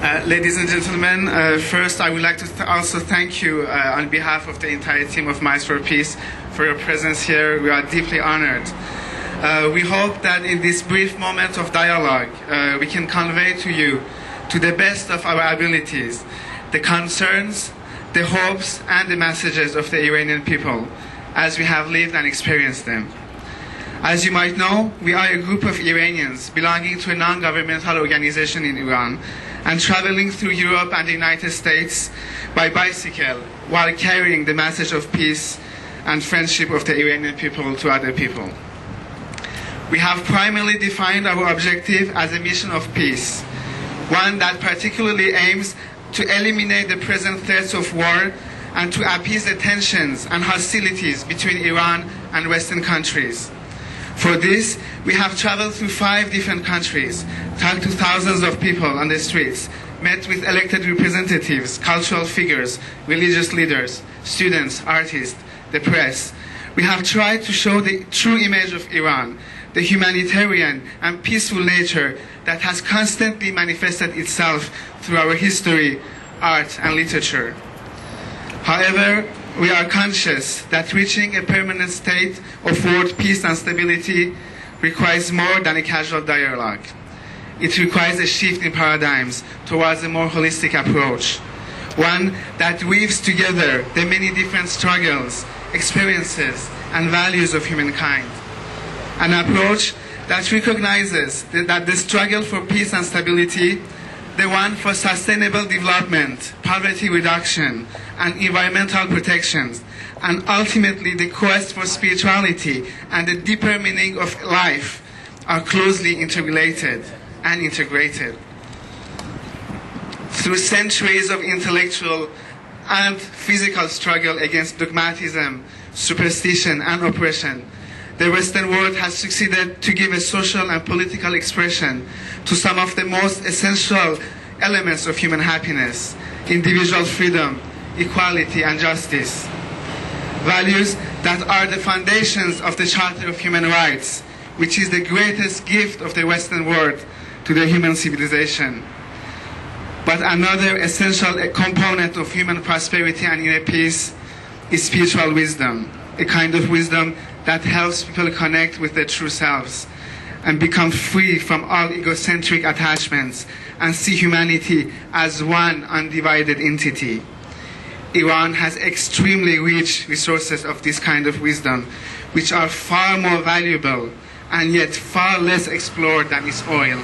Ladies and gentlemen, first I would like to also thank you on behalf of the entire team of Mice for Peace for your presence here. We are deeply honored. We hope that in this brief moment of dialogue, we can convey to you, to the best of our abilities, the concerns, the hopes, and the messages of the Iranian people as we have lived and experienced them. As you might know, we are a group of Iranians belonging to a non-governmental organization in Iran and traveling through Europe and the United States by bicycle while carrying the message of peace and friendship of the Iranian people to other people. We have primarily defined our objective as a mission of peace, one that particularly aims to eliminate the present threats of war and to appease the tensions and hostilities between Iran and Western countries. For this, we have traveled through 5 different countries, talked to thousands of people on the streets, met with elected representatives, cultural figures, religious leaders, students, artists, the press. We have tried to show the true image of Iran, the humanitarian and peaceful nature that has constantly manifested itself through our history, art, and literature. However, we are conscious that reaching a permanent state of world peace and stability requires more than a casual dialogue. It requires a shift in paradigms towards a more holistic approach, one that weaves together the many different struggles, experiences, and values of humankind. An approach that recognizes that the struggle for peace and stability, the one for sustainable development, poverty reduction, and environmental protections, and ultimately the quest for spirituality and the deeper meaning of life are closely interrelated and integrated. Through centuries of intellectual and physical struggle against dogmatism, superstition, and oppression, the Western world has succeeded to give a social and political expression to some of the most essential elements of human happiness: individual freedom, equality, and justice. Values that are the foundations of the Charter of Human Rights, which is the greatest gift of the Western world to the human civilization. But another essential component of human prosperity and inner peace is spiritual wisdom, a kind of wisdom that helps people connect with their true selves and become free from all egocentric attachments and see humanity as one undivided entity. Iran has extremely rich resources of this kind of wisdom, which are far more valuable and yet far less explored than its oil.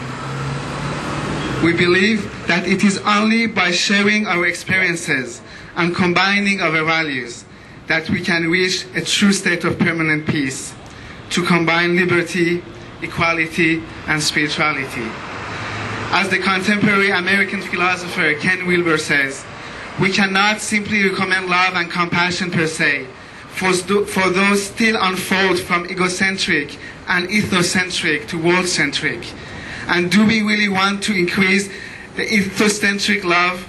We believe that it is only by sharing our experiences and combining our values that we can reach a true state of permanent peace, to combine liberty, equality, and spirituality. As the contemporary American philosopher Ken Wilber says, we cannot simply recommend love and compassion per se for those still unfold from egocentric and ethnocentric to world-centric. And do we really want to increase the ethnocentric love?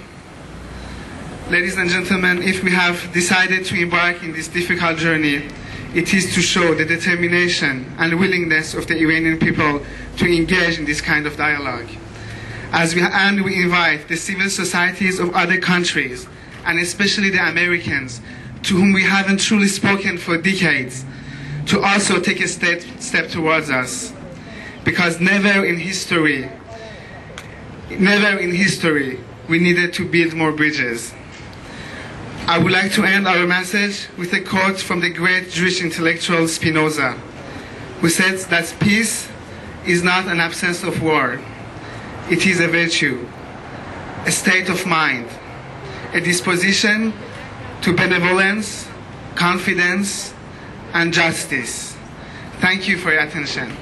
Ladies and gentlemen, if we have decided to embark in this difficult journey, it is to show the determination and willingness of the Iranian people to engage in this kind of dialogue. And we invite the civil societies of other countries, and especially the Americans, to whom we haven't truly spoken for decades, to also take a step towards us. Because never in history, we needed to build more bridges. I would like to end our message with a quote from the great Jewish intellectual Spinoza, who said that peace is not an absence of war. It is a virtue, a state of mind, a disposition to benevolence, confidence, and justice. Thank you for your attention.